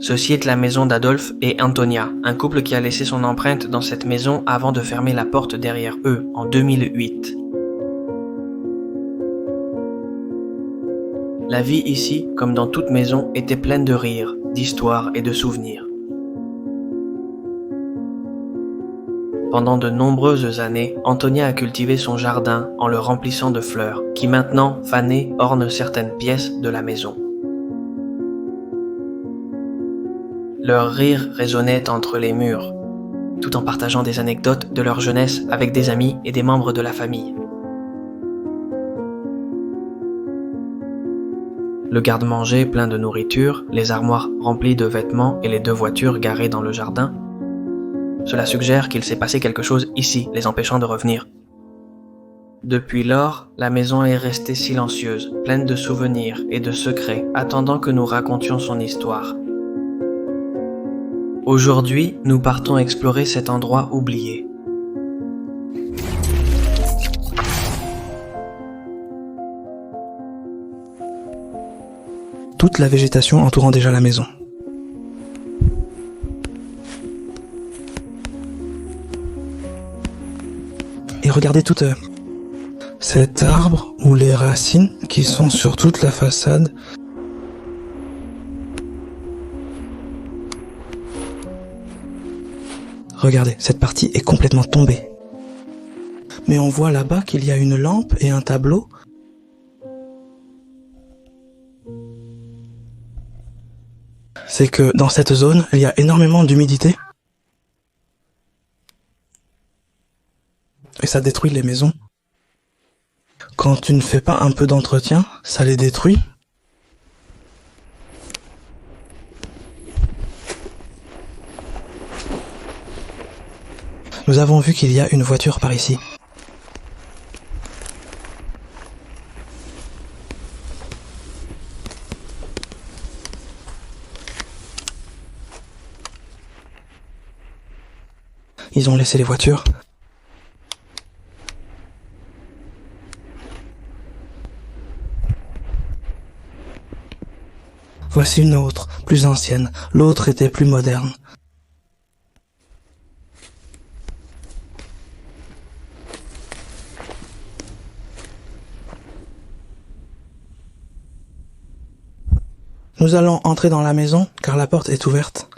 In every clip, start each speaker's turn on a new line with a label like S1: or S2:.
S1: Ceci est la maison d'Adolphe et Antonia, un couple qui a laissé son empreinte dans cette maison avant de fermer la porte derrière eux en 2008. La vie ici, comme dans toute maison, était pleine de rires, d'histoires et de souvenirs. Pendant de nombreuses années, Antonia a cultivé son jardin en le remplissant de fleurs, qui maintenant, fanées, ornent certaines pièces de la maison. Leurs rires résonnaient entre les murs, tout en partageant des anecdotes de leur jeunesse avec des amis et des membres de la famille. Le garde-manger plein de nourriture, les armoires remplies de vêtements et les 2 voitures garées dans le jardin, cela suggère qu'il s'est passé quelque chose ici, les empêchant de revenir. Depuis lors, la maison est restée silencieuse, pleine de souvenirs et de secrets, attendant que nous racontions son histoire. Aujourd'hui, nous partons explorer cet endroit oublié.
S2: Toute la végétation entourant déjà la maison. Et regardez tout cet arbre ou les racines qui sont sur toute la façade. Regardez, cette partie est complètement tombée. Mais on voit là-bas qu'il y a une lampe et un tableau. C'est que dans cette zone, il y a énormément d'humidité. Et ça détruit les maisons. Quand tu ne fais pas un peu d'entretien, ça les détruit. Nous avons vu qu'il y a une voiture par ici. Ils ont laissé les voitures. Voici une autre, plus ancienne. L'autre était plus moderne. Nous allons entrer dans la maison car la porte est ouverte.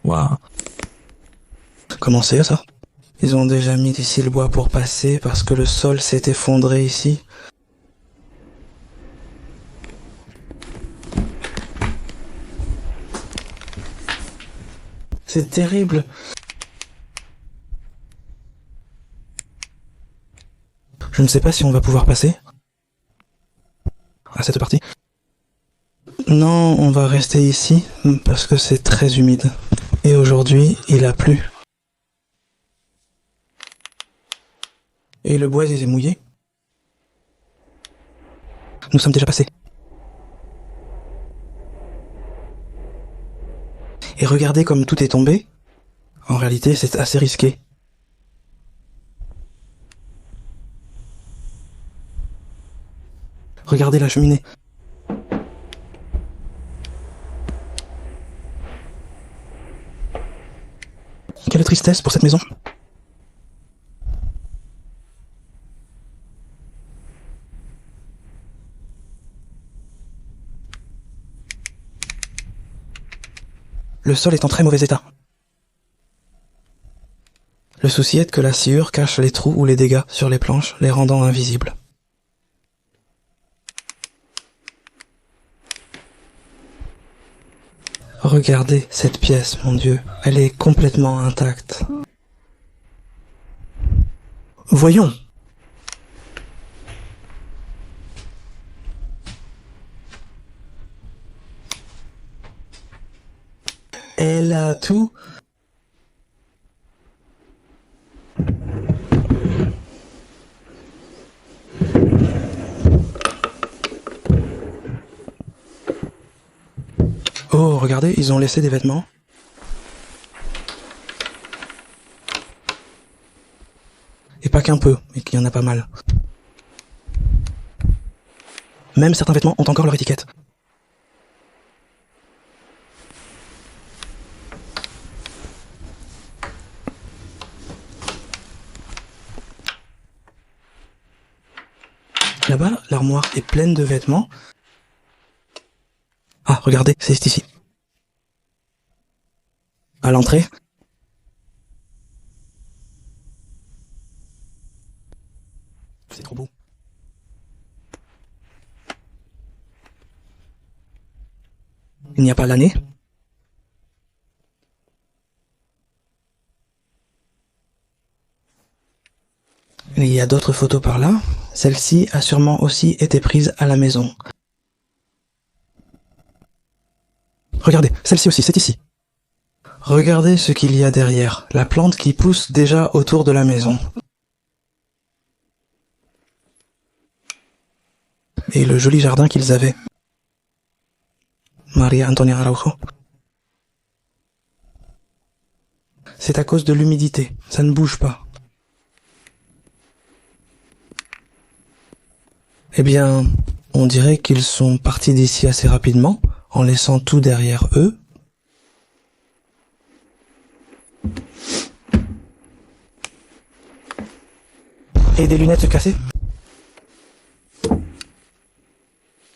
S2: Waouh. Comment c'est ça? Ils ont déjà mis ici le bois pour passer parce que le sol s'est effondré ici. C'est terrible. Je ne sais pas si on va pouvoir passer à cette partie. Non, on va rester ici parce que c'est très humide. Et aujourd'hui, il a plu. Et le bois il est mouillé. Nous sommes déjà passés. Et regardez comme tout est tombé. En réalité, c'est assez risqué. Regardez la cheminée. Quelle tristesse pour cette maison. Le sol est en très mauvais état. Le souci est que la sciure cache les trous ou les dégâts sur les planches, les rendant invisibles. Regardez cette pièce, mon Dieu, elle est complètement intacte. Voyons. Elle a tout. Oh, regardez, ils ont laissé des vêtements. Et pas qu'un peu, mais qu'il y en a pas mal. Même certains vêtements ont encore leur étiquette. Là-bas, l'armoire est pleine de vêtements. Ah, regardez, c'est ici. À l'entrée. C'est trop beau. Il n'y a pas l'année. Il y a d'autres photos par là. Celle-ci a sûrement aussi été prise à la maison. Regardez, celle-ci aussi, c'est ici. Regardez ce qu'il y a derrière, la plante qui pousse déjà autour de la maison. Et le joli jardin qu'ils avaient. Maria Antonia Araujo. C'est à cause de l'humidité, ça ne bouge pas. Eh bien, on dirait qu'ils sont partis d'ici assez rapidement, en laissant tout derrière eux. Et des lunettes cassées.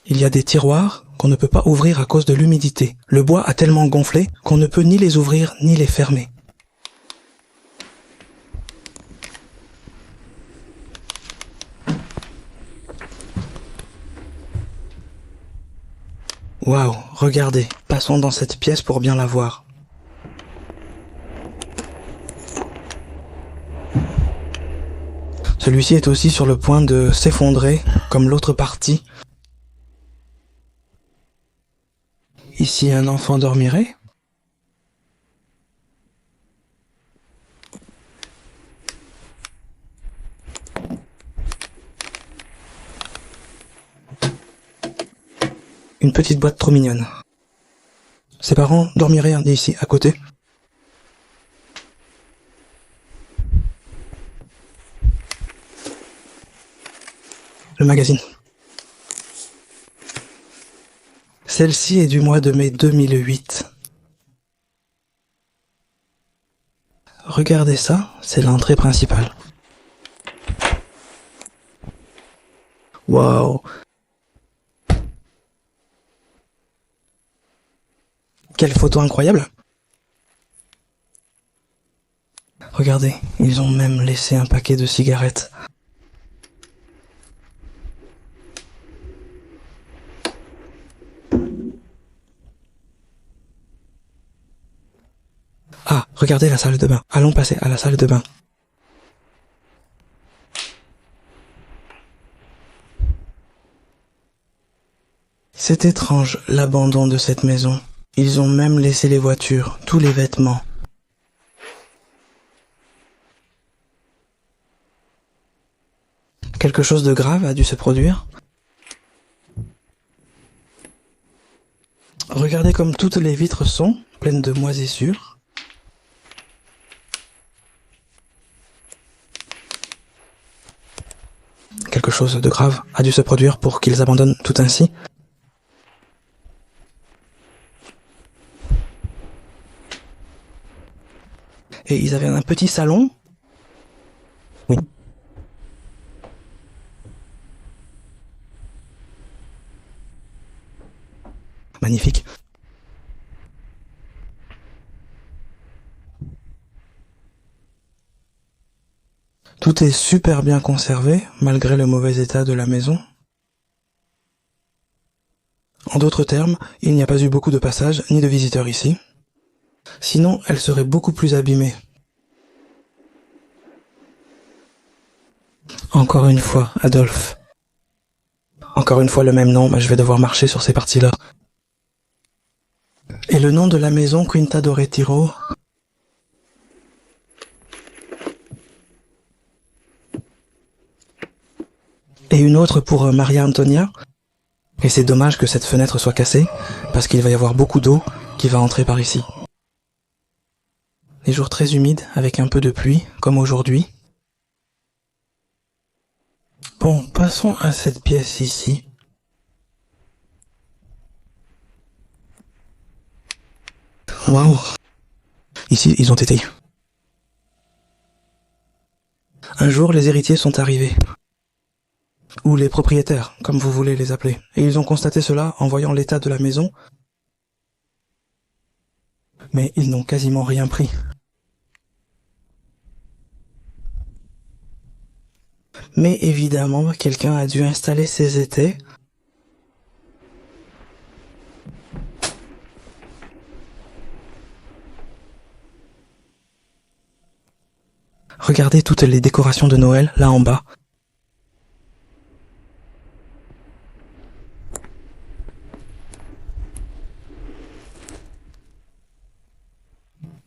S2: Il y a des tiroirs qu'on ne peut pas ouvrir à cause de l'humidité. Le bois a tellement gonflé qu'on ne peut ni les ouvrir ni les fermer. Waouh, regardez, passons dans cette pièce pour bien la voir. Celui-ci est aussi sur le point de s'effondrer, comme l'autre partie. Ici, un enfant dormirait. Une petite boîte trop mignonne. Ses parents dormiraient ici, à côté. Le magazine. Celle-ci est du mois de mai 2008. Regardez ça, c'est l'entrée principale. Waouh! Quelle photo incroyable! Regardez, ils ont même laissé un paquet de cigarettes. Ah, regardez la salle de bain. Allons passer à la salle de bain. C'est étrange, l'abandon de cette maison. Ils ont même laissé les voitures, tous les vêtements. Quelque chose de grave a dû se produire. Regardez comme toutes les vitres sont, pleines de moisissures. Quelque chose de grave a dû se produire pour qu'ils abandonnent tout ainsi. Et ils avaient un petit salon. Oui. Magnifique. Tout est super bien conservé, malgré le mauvais état de la maison. En d'autres termes, il n'y a pas eu beaucoup de passages ni de visiteurs ici. Sinon, elle serait beaucoup plus abîmée. Encore une fois, Adolphe. Encore une fois le même nom, mais je vais devoir marcher sur ces parties-là. Et le nom de la maison, Quinta do Retiro. et une autre pour Maria Antonia. Et c'est dommage que cette fenêtre soit cassée, parce qu'il va y avoir beaucoup d'eau qui va entrer par ici. Les jours très humides, avec un peu de pluie, comme aujourd'hui. Bon, passons à cette pièce ici. Waouh! Ici, ils ont été. Un jour, les héritiers sont arrivés. Ou les propriétaires, comme vous voulez les appeler. Et ils ont constaté cela en voyant l'état de la maison. Mais ils n'ont quasiment rien pris. Mais évidemment, quelqu'un a dû installer ses étais. Regardez toutes les décorations de Noël, là en bas.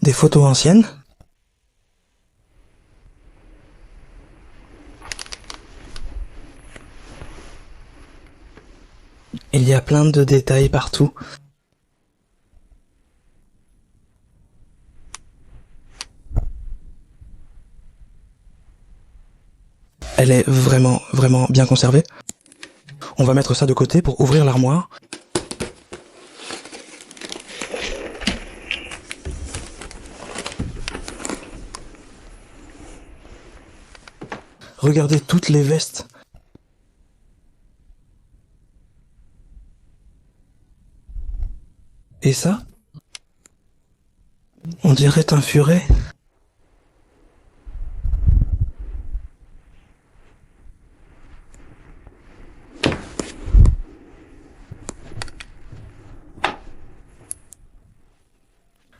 S2: Des photos anciennes. Il y a plein de détails partout. Elle est vraiment bien conservée. On va mettre ça de côté pour ouvrir l'armoire. Regardez toutes les vestes. Et ça? On dirait un furet.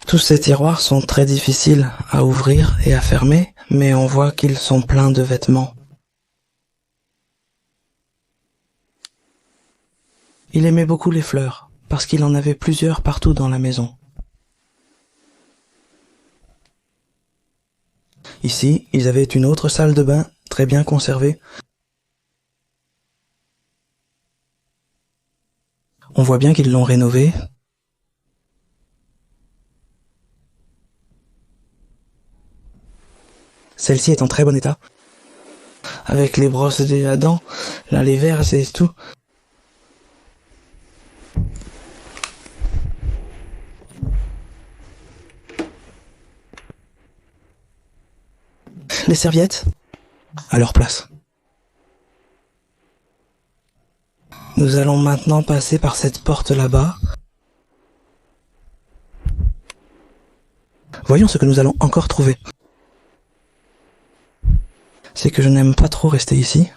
S2: Tous ces tiroirs sont très difficiles à ouvrir et à fermer, mais on voit qu'ils sont pleins de vêtements. Il aimait beaucoup les fleurs, parce qu'il en avait plusieurs partout dans la maison. Ici, ils avaient une autre salle de bain, très bien conservée. On voit bien qu'ils l'ont rénovée. Celle-ci est en très bon état. Avec les brosses à dents, là les verres et tout. Les serviettes à leur place. Nous allons maintenant passer par cette porte là-bas. Voyons ce que nous allons encore trouver. C'est que je n'aime pas trop rester ici.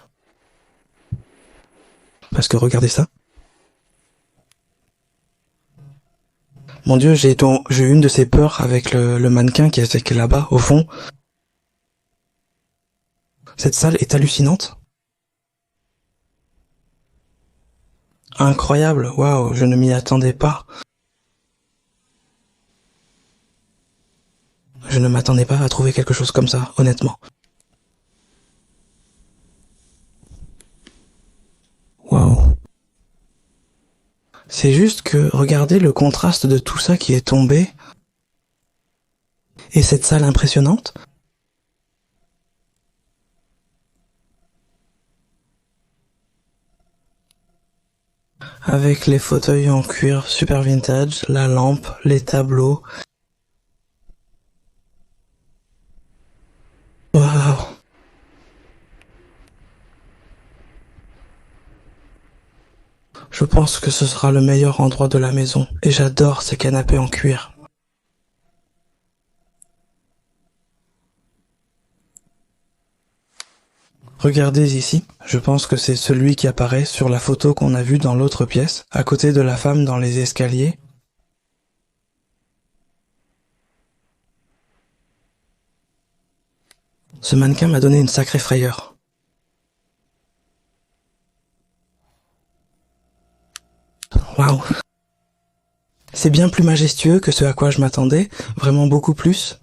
S2: Parce que regardez ça. Mon Dieu, j'ai eu une de ces peurs avec le mannequin qui est là-bas, au fond. Cette salle est hallucinante. Incroyable, waouh, je ne m'y attendais pas. Je ne m'attendais pas à trouver quelque chose comme ça, honnêtement. Waouh. C'est juste que regardez le contraste de tout ça qui est tombé. Et cette salle impressionnante. Avec les fauteuils en cuir super vintage, la lampe, les tableaux. Waouh. Je pense que ce sera le meilleur endroit de la maison, et j'adore ces canapés en cuir. Regardez ici, je pense que c'est celui qui apparaît sur la photo qu'on a vue dans l'autre pièce, à côté de la femme dans les escaliers. Ce mannequin m'a donné une sacrée frayeur. Waouh. C'est bien plus majestueux que ce à quoi je m'attendais, vraiment beaucoup plus.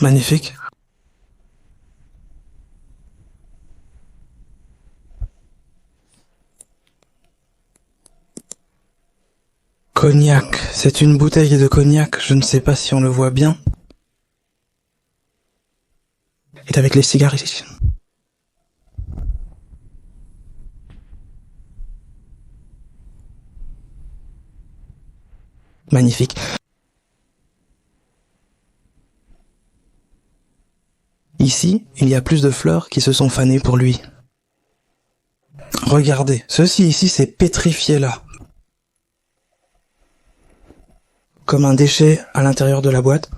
S2: Magnifique. cognac. C'est une bouteille de cognac, je ne sais pas si on le voit bien. Et avec les cigares ici. Magnifique. Ici, il y a plus de fleurs qui se sont fanées pour lui. Regardez, ceci ici c'est pétrifié là. Comme un déchet à l'intérieur de la boîte.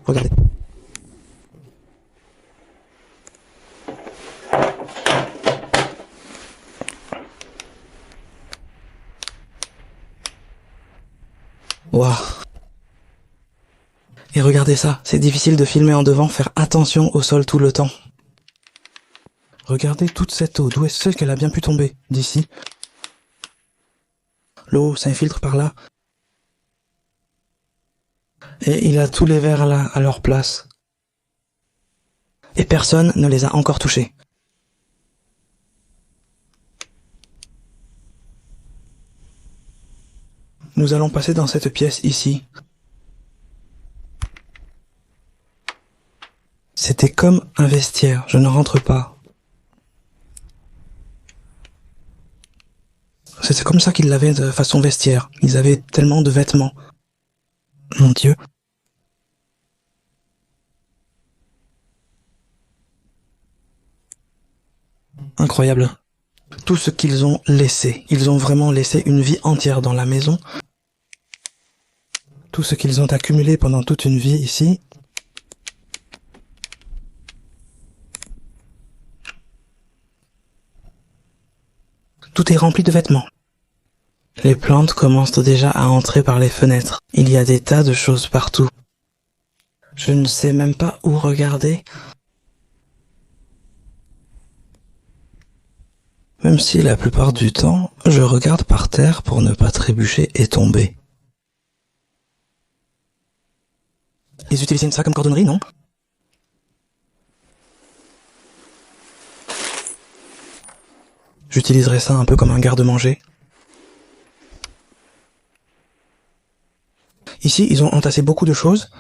S2: Regardez. Waouh. Et regardez ça, c'est difficile de filmer en devant, faire attention au sol tout le temps. Regardez toute cette eau, d'où est-ce qu'elle a bien pu tomber? D'ici. L'eau s'infiltre par là. Et il a tous les verres là, à leur place. Et personne ne les a encore touchés. Nous allons passer dans cette pièce ici. C'était comme un vestiaire, je ne rentre pas. C'est comme ça qu'ils l'avaient de façon vestiaire. Ils avaient tellement de vêtements. Mon Dieu. Incroyable. Tout ce qu'ils ont laissé. Ils ont vraiment laissé une vie entière dans la maison. Tout ce qu'ils ont accumulé pendant toute une vie ici. Tout est rempli de vêtements. Les plantes commencent déjà à entrer par les fenêtres. Il y a des tas de choses partout. Je ne sais même pas où regarder. Même si la plupart du temps, je regarde par terre pour ne pas trébucher et tomber. Ils utilisent ça comme cordonnerie, non? J'utiliserai ça un peu comme un garde-manger. Ici, ils ont entassé beaucoup de choses.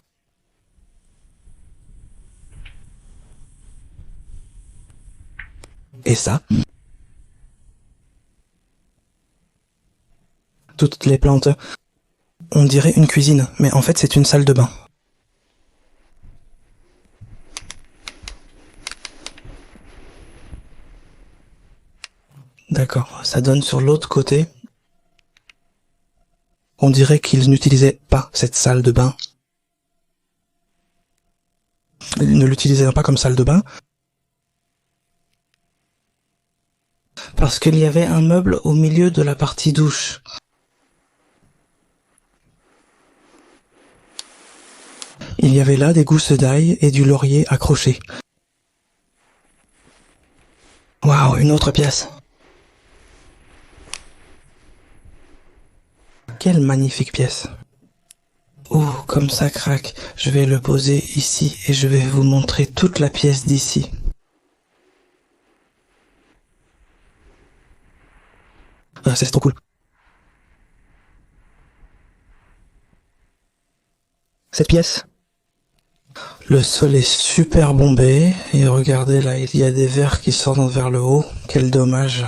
S2: Et ça. Toutes les plantes. On dirait une cuisine, mais en fait c'est une salle de bain. D'accord, ça donne sur l'autre côté. On dirait qu'ils n'utilisaient pas cette salle de bain. Ils ne l'utilisaient pas comme salle de bain. Parce qu'il y avait un meuble au milieu de la partie douche. Il y avait là des gousses d'ail et du laurier accrochés. Waouh, une autre pièce. Quelle magnifique pièce. Oh, comme ça craque. Je vais le poser ici et je vais vous montrer toute la pièce d'ici. Ah, c'est trop cool. Cette pièce. Le sol est super bombé et regardez là, il y a des vers qui sortent vers le haut. Quel dommage.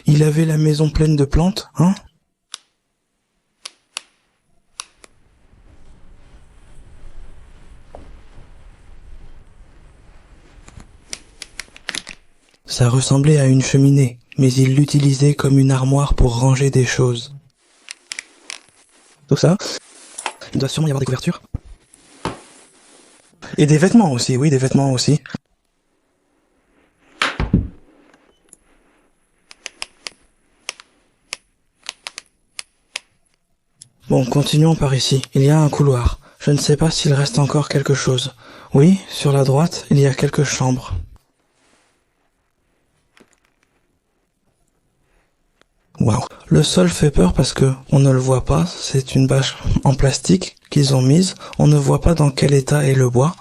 S2: Il avait la maison pleine de plantes, hein? Ça ressemblait à une cheminée, mais il l'utilisait comme une armoire pour ranger des choses. Tout ça, il doit sûrement y avoir des couvertures. Et des vêtements aussi, oui, des vêtements aussi. Bon, continuons par ici. Il y a un couloir. Je ne sais pas s'il reste encore quelque chose. Oui, sur la droite, il y a quelques chambres. Waouh. Le sol fait peur parce que on ne le voit pas. C'est une bâche en plastique qu'ils ont mise. On ne voit pas dans quel état est le bois.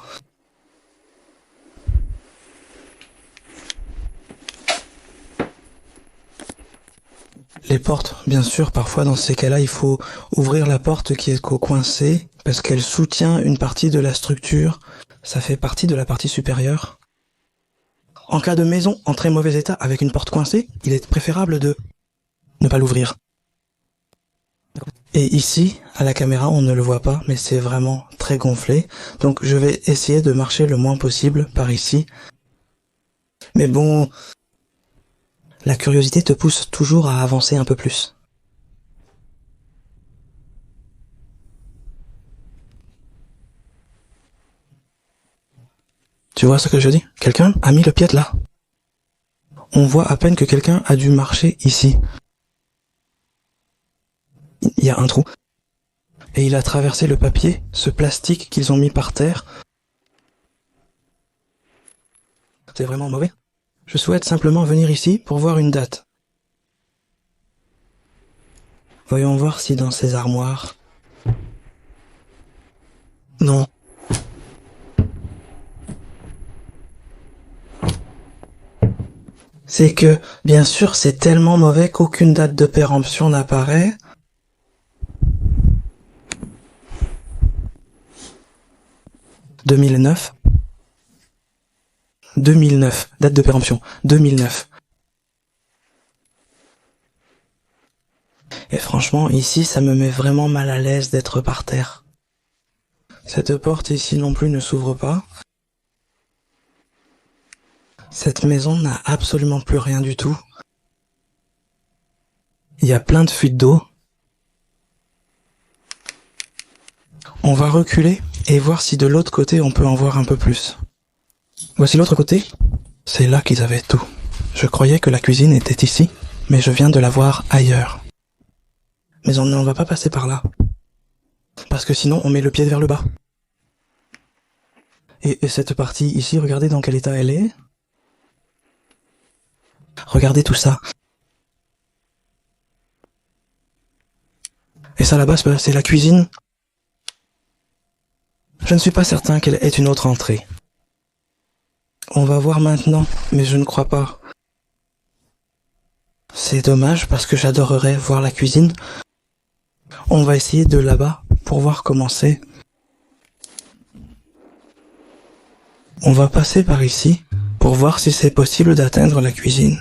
S2: Les portes. Bien sûr, parfois dans ces cas-là, il faut ouvrir la porte qui est coincée parce qu'elle soutient une partie de la structure. Ça fait partie de la partie supérieure. En cas de maison en très mauvais état avec une porte coincée, il est préférable de ne pas l'ouvrir. Et ici, à la caméra, on ne le voit pas, mais c'est vraiment très gonflé. Donc je vais essayer de marcher le moins possible par ici. Mais bon, la curiosité te pousse toujours à avancer un peu plus. Tu vois ce que je dis? Quelqu'un a mis le pied là. On voit à peine que quelqu'un a dû marcher ici. Il y a un trou. Et il a traversé le papier, ce plastique qu'ils ont mis par terre. C'est vraiment mauvais. Je souhaite simplement venir ici pour voir une date. Voyons voir si dans ces armoires... Non. C'est que, bien sûr, c'est tellement mauvais qu'aucune date de péremption n'apparaît. « 2009 » 2009, date de péremption, 2009. Et franchement, ici, ça me met vraiment mal à l'aise d'être par terre. Cette porte ici non plus ne s'ouvre pas. Cette maison n'a absolument plus rien du tout. Il y a plein de fuites d'eau. On va reculer et voir si de l'autre côté on peut en voir un peu plus. Voici l'autre côté. C'est là qu'ils avaient tout. Je croyais que la cuisine était ici, mais je viens de la voir ailleurs. Mais on ne va pas passer par là. Parce que sinon on met le pied vers le bas. Et cette partie ici, regardez dans quel état elle est. Regardez tout ça. Et ça là-bas, c'est la cuisine. Je ne suis pas certain qu'elle ait une autre entrée. On va voir maintenant, mais je ne crois pas. C'est dommage parce que j'adorerais voir la cuisine. On va essayer de là-bas pour voir comment c'est. On va passer par ici pour voir si c'est possible d'atteindre la cuisine.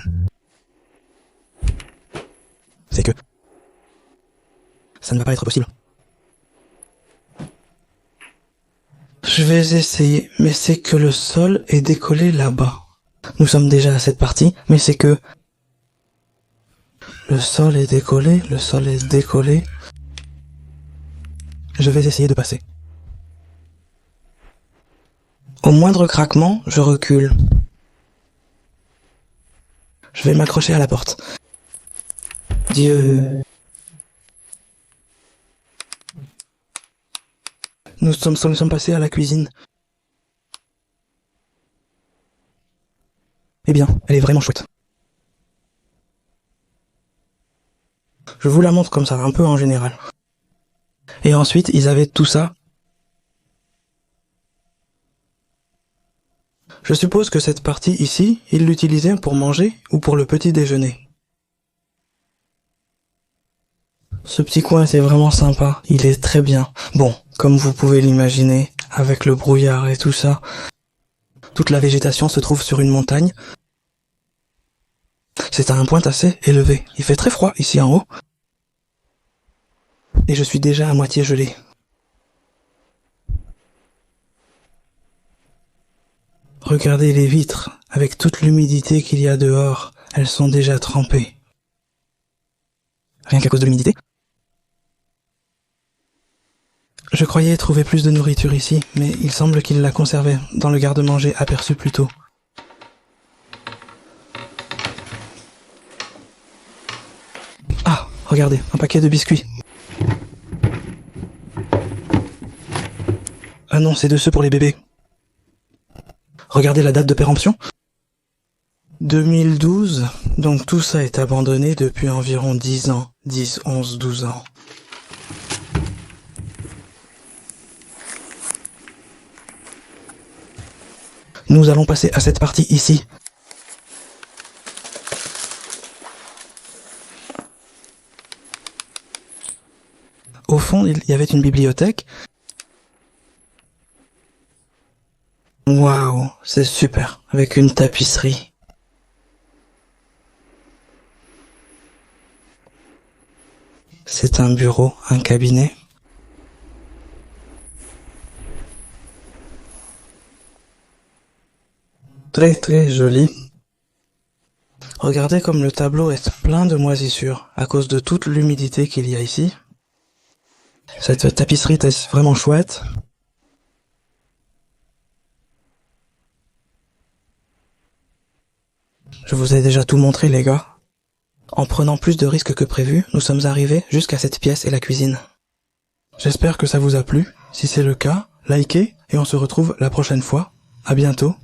S2: C'est que ça ne va pas être possible. Je vais essayer, mais c'est que le sol est décollé là-bas. Nous sommes déjà à cette partie, mais c'est que le sol est décollé, le sol est décollé. Je vais essayer de passer. Au moindre craquement, je recule. Je vais m'accrocher à la porte. Dieu. Nous sommes passés à la cuisine. Eh bien, elle est vraiment chouette. Je vous la montre comme ça, un peu en général. Et ensuite, ils avaient tout ça. Je suppose que cette partie ici, ils l'utilisaient pour manger ou pour le petit déjeuner. Ce petit coin, c'est vraiment sympa. Il est très bien. Bon, comme vous pouvez l'imaginer, avec le brouillard et tout ça, toute la végétation se trouve sur une montagne. C'est à un point assez élevé. Il fait très froid ici en haut. Et je suis déjà à moitié gelé. Regardez les vitres, avec toute l'humidité qu'il y a dehors, elles sont déjà trempées. Rien qu'à cause de l'humidité. Je croyais trouver plus de nourriture ici, mais il semble qu'ils la conservaient dans le garde-manger aperçu plus tôt. Ah, regardez, un paquet de biscuits. Ah non, c'est de ceux pour les bébés. Regardez la date de péremption. 2012, donc tout ça est abandonné depuis environ 10 ans. 10, 11, 12 ans. Nous allons passer à cette partie ici. fond, il y avait une bibliothèque. Waouh, c'est super, avec une tapisserie. C'est un bureau, un cabinet. Très très joli. Regardez comme le tableau est plein de moisissures à cause de toute l'humidité qu'il y a ici. Cette tapisserie est vraiment chouette. Je vous ai déjà tout montré les gars. En prenant plus de risques que prévu, nous sommes arrivés jusqu'à cette pièce et la cuisine. J'espère que ça vous a plu. Si c'est le cas, likez et on se retrouve la prochaine fois. À bientôt.